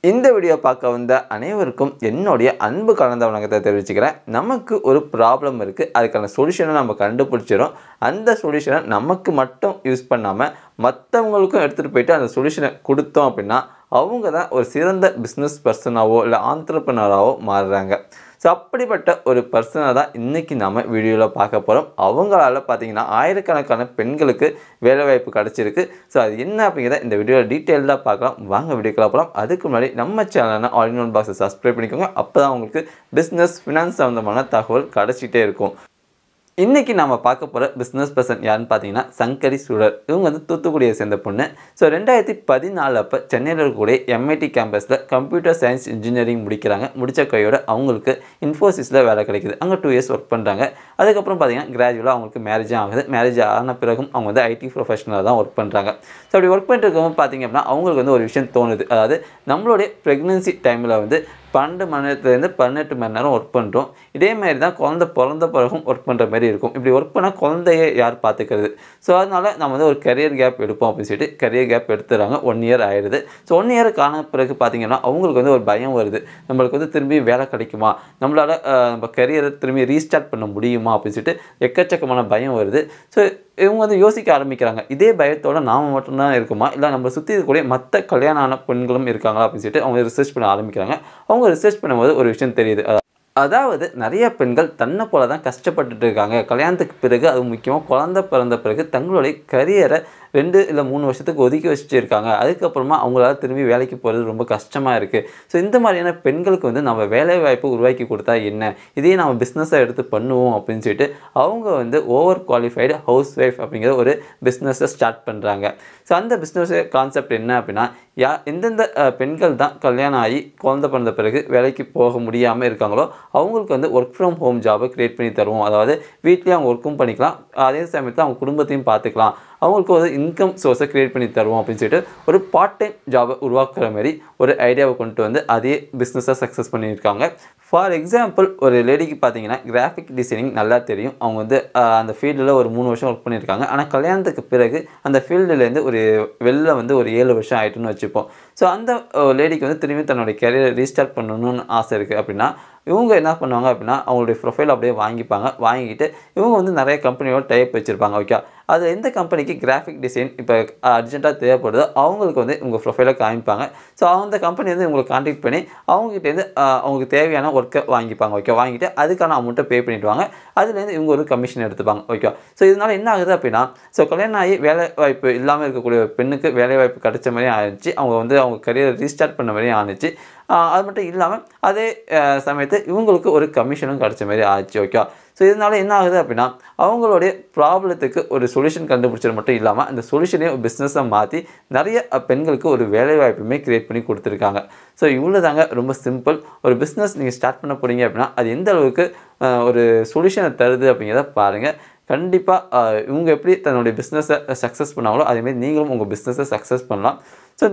இந்த வீடியோ பார்க்க வந்த அனைவருக்கும் என்னுடைய அன்பு கலந்த வணக்கத்தை தெரிவிச்சுக்கிறேன். நமக்கு ஒரு ப்ராப்ளம் இருக்குது, அதுக்கான சொல்யூஷனை நம்ம கண்டுபிடிச்சிடும். அந்த சொல்யூஷனை நமக்கு மட்டும் யூஸ் பண்ணாமல் மற்றவங்களுக்கும் எடுத்துகிட்டு போயிட்டு அந்த சொல்யூஷனை கொடுத்தோம் அப்படின்னா அவங்க தான் ஒரு சிறந்த பிஸ்னஸ் பர்சனாவோ இல்லை ஆண்டர்ப்ரனராகவோ மாறுறாங்க. ஸோ அப்படிப்பட்ட ஒரு பர்சனை தான் இன்றைக்கி நம்ம வீடியோவில் பார்க்க போகிறோம். அவங்களால பார்த்திங்கன்னா ஆயிரக்கணக்கான பெண்களுக்கு வேலைவாய்ப்பு கிடச்சிருக்கு. ஸோ அது என்ன அப்படிங்கிறத இந்த வீடியோவில் டீட்டெயிலாக பார்க்கலாம். வாங்க வீடியோக்குள்ள போகலாம். அதுக்கு முன்னாடி நம்ம சேனலை ஆல் இன் ஒன் பாக்ஸை சப்ஸ்கிரைப் பண்ணிக்கோங்க. அப்போ தான் உங்களுக்கு பிஸ்னஸ் ஃபினான்ஸ் சம்மந்தமான தகவல் கிடச்சிட்டே இருக்கும். இன்றைக்கி நம்ம பார்க்க போகிற பிஸ்னஸ் பர்சன் யாருன்னு பார்த்தீங்கன்னா சங்கரி சுடர். இவங்க வந்து தூத்துக்குடியை சேர்ந்த பொண்ணு. ஸோ 2014 அப்போ சென்னையில் இருக்கக்கூடிய எம்ஐடி கேம்பஸில் கம்ப்யூட்டர் சயின்ஸ் இன்ஜினியரிங் முடிக்கிறாங்க. முடித்த கையோட அவங்களுக்கு இன்ஃபோசிஸில் வேலை கிடைக்குது. அங்கே 2 இயர்ஸ் ஒர்க் பண்ணுறாங்க. அதுக்கப்புறம் பார்த்தீங்கன்னா கிராஜுவலாக அவங்களுக்கு மேரேஜும் ஆகுது. மேரேஜ் ஆன பிறகும் அவங்க வந்து ஐடி ப்ரொஃபஷனலாக தான் ஒர்க் பண்ணுறாங்க. ஸோ அப்படி ஒர்க் பண்ணிட்டு இருக்கவங்க பார்த்திங்க அப்படின்னா அவங்களுக்கு வந்து ஒரு விஷயம் தோணுது. அதாவது நம்மளுடைய ப்ரெக்னென்சி டைமில் வந்து 12 மணி நேரத்துலேருந்து 18 மணி நேரம் ஒர்க் பண்ணுறோம். இதே மாதிரி தான் குழந்தை பிறந்த பிறகும் ஒர்க் பண்ணுற மாதிரி இருக்கும். இப்படி ஒர்க் பண்ணால் குழந்தைய யார் பார்த்துக்கிறது? ஸோ அதனால் நம்ம வந்து ஒரு கரியர் கேப் எடுப்போம் அப்படின்னு சொல்லிட்டு கரியர் கேப் எடுத்துறாங்க. 1 இயர் ஆயிடுது. ஸோ 1 இயருக்கு ஆன பிறகு பார்த்திங்கன்னா அவங்களுக்கு வந்து ஒரு பயம் வருது. நம்மளுக்கு வந்து திரும்பி வேலை கிடைக்குமா, நம்மளால் நம்ம கரியரை திரும்பி ரீஸ்டார்ட் பண்ண முடியுமா அப்படின்னு சொல்லிட்டு எக்கச்சக்கமான பயம் வருது. ஸோ இவங்க வந்து யோசிக்க ஆரம்பிக்கிறாங்க. இதே பயத்தோடு நாம் மட்டும்தான் இருக்குமா, இல்லை நம்ம சுற்றி இருக்கக்கூடிய மற்ற கல்யாணம் ஆன பெண்களும் இருக்காங்களா அப்படின்னு சொல்லிட்டு அவங்க ரிசர்ச் பண்ண ஆரம்பிக்கிறாங்க. அவங்க ரிசர்ச் பண்ணும்போது ஒரு விஷயம் தெரியுது. அதாவது நிறைய பெண்கள் தன்னை போல தான் கஷ்டப்பட்டுட்டு இருக்காங்க. கல்யாணத்துக்கு பிறகு, அது முக்கியமாக குழந்தை பிறந்த பிறகு தங்களுடைய கரியரை 2 இல்லை 3 வருஷத்துக்கு ஒதுக்கி வச்சுட்டு இருக்காங்க. அதுக்கப்புறமா அவங்களால திரும்பி வேலைக்கு போகிறது ரொம்ப கஷ்டமாக இருக்குது. ஸோ இந்த மாதிரியான பெண்களுக்கு வந்து நம்ம வேலை வாய்ப்பு உருவாக்கி கொடுத்தா என்ன, இதையே நம்ம பிஸ்னஸை எடுத்து பண்ணுவோம் அப்படின்னு சொல்லிட்டு அவங்க வந்து ஓவர் குவாலிஃபைடு ஹவுஸ் ஒய்ஃப் அப்படிங்கிற ஒரு பிஸ்னஸை ஸ்டார்ட் பண்ணுறாங்க. ஸோ அந்த பிஸ்னஸ் கான்செப்ட் என்ன அப்படின்னா, எந்தெந்த பெண்கள் தான் கல்யாணம் ஆகி குழந்தை பிறந்த பிறகு வேலைக்கு போக முடியாமல் இருக்காங்களோ அவங்களுக்கு வந்து ஒர்க் ஃப்ரம் ஹோம் ஜாபை க்ரியேட் பண்ணி தருவோம். அதாவது வீட்லேயே அவங்க ஒர்க்கும் பண்ணிக்கலாம், அதே சமயத்தில் அவங்க குடும்பத்தையும் பார்த்துக்கலாம், அவங்களுக்கு ஒரு இன்கம் சோர்ஸை க்ரியேட் பண்ணி தருவோம் அப்படின்னு சொல்லிட்டு ஒரு பார்ட் டைம் ஜாபை உருவாக்குற மாதிரி ஒரு ஐடியாவை கொண்டு வந்து அதே பிஸ்னஸாக சக்ஸஸ் பண்ணியிருக்காங்க. ஃபார் எக்ஸாம்பிள், ஒரு லேடிக்கு பார்த்தீங்கன்னா கிராஃபிக் டிசைனிங் நல்லா தெரியும். அவங்க வந்து அந்த ஃபீல்டில் ஒரு 3 வருஷம் ஒர்க் பண்ணியிருக்காங்க. ஆனால் கல்யாணத்துக்கு பிறகு அந்த ஃபீல்டுலேருந்து ஒரு வெளில வந்து ஒரு 7 வருஷம் ஆகிட்டுன்னு வச்சுப்போம். ஸோ அந்த லேடிக்கு வந்து திரும்பி தன்னுடைய கேரியரை ரீஸ்டார்ட் பண்ணணும்னு ஆசை இருக்குது அப்படின்னா இவங்க என்ன பண்ணுவாங்க அப்படின்னா அவங்களுடைய ப்ரொஃபைல் அப்படியே வாங்கிப்பாங்க. வாங்கிட்டு இவங்க வந்து நிறைய கம்பெனியோட டைப் வச்சுருப்பாங்க. ஓகே, அது எந்த கம்பெனிக்கு கிராஃபிக் டிசைன் இப்போ அர்ஜென்ட்டாக தேவைப்படுதோ அவங்களுக்கு வந்து உங்கள் ப்ரொஃபைலை காமிப்பாங்க. ஸோ அந்த கம்பெனி வந்து உங்களை கான்டாக்ட் பண்ணி அவங்ககிட்டேருந்து அவங்களுக்கு தேவையான ஒர்க்கை வாங்கிப்பாங்க. ஓகே, வாங்கிட்டு அதுக்கான அமௌண்ட்டை பே பண்ணிவிடுவாங்க. அதுலேருந்து இவங்க ஒரு கமிஷன் எடுத்துப்பாங்க. ஓகே, ஸோ இதனால் என்ன ஆகுது அப்படின்னா, ஸோ கல்யாணம் ஆகி வேலை வாய்ப்பு இல்லாமல் இருக்கக்கூடிய பெண்ணுக்கு வேலை வாய்ப்பு கிடைச்ச மாதிரியும் ஆயிடுச்சு. அவங்க வந்து அவங்க கரியரை ரீஸ்டார்ட் பண்ண மாதிரியும் ஆனிச்சு. அது மட்டும் இல்லாமல் அதே சமயத்து இவங்களுக்கு ஒரு கமிஷனும் கிடைச்ச மாதிரி ஆச்சு. ஓகே, ஸோ இதனால் என்ன ஆகுது அப்படின்னா அவங்களுடைய ப்ராப்ளத்துக்கு ஒரு சொல்யூஷன் கண்டுபிடிச்சது மட்டும் இல்லாமல் அந்த சொல்யூஷனே ஒரு பிஸ்னஸை மாற்றி நிறைய பெண்களுக்கு ஒரு வேலைவாய்ப்புமே க்ரியேட் பண்ணி கொடுத்துருக்காங்க. ஸோ இவ்வளோ தாங்க, ரொம்ப சிம்பிள். ஒரு பிஸ்னஸ் நீங்கள் ஸ்டார்ட் பண்ண போகிறீங்க அப்படின்னா அது எந்த அளவுக்கு ஒரு சொல்யூஷனை தருது அப்படிங்கிறத பாருங்கள். கண்டிப்பாக இவங்க எப்படி தன்னுடைய பிஸ்னஸை சக்ஸஸ் பண்ணாங்களோ அதேமாதிரி நீங்களும் உங்கள் பிஸ்னஸை சக்ஸஸ் பண்ணலாம். ஸோ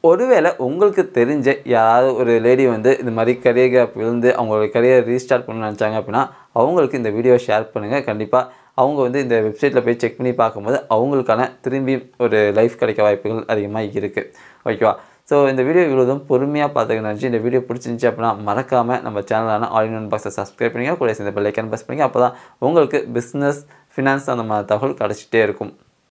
ஒருவேளை உங்களுக்கு தெரிஞ்ச யாராவது ஒரு லேடி வந்து இந்த மாதிரி கரியர் கேப் விழுந்து அவங்களோட கரியரை ரீஸ்டார்ட் பண்ணணும்னு நினச்சாங்க அப்படின்னா அவங்களுக்கு இந்த வீடியோவை ஷேர் பண்ணுங்கள். கண்டிப்பாக அவங்க வந்து இந்த வெப்சைட்டில் போய் செக் பண்ணி பார்க்கும்போது அவங்களுக்கான திரும்பி ஒரு லைஃப் கிடைக்க வாய்ப்புகள் அதிகமாக இருக்குது. ஓகேவா? ஸோ இந்த வீடியோ இவ்வளோதும் பொறுமையாக பார்த்துக்க நினச்சி இந்த வீடியோ பிடிச்சிருந்துச்சி அப்படின்னா மறக்காமல் நம்ம சேனலான ஆல் இன் ஒன் பாக்ஸை சப்ஸ்கிரைப் பண்ணிங்க, கூட சேர்ந்த பெல் ஐக்கான் ப்ரெஸ் பண்ணிங்க. அப்போ தான் உங்களுக்கு பிஸ்னஸ் ஃபினான்ஸ் அந்த மாதிரி தகவல் கிடச்சிட்டே இருக்கும்.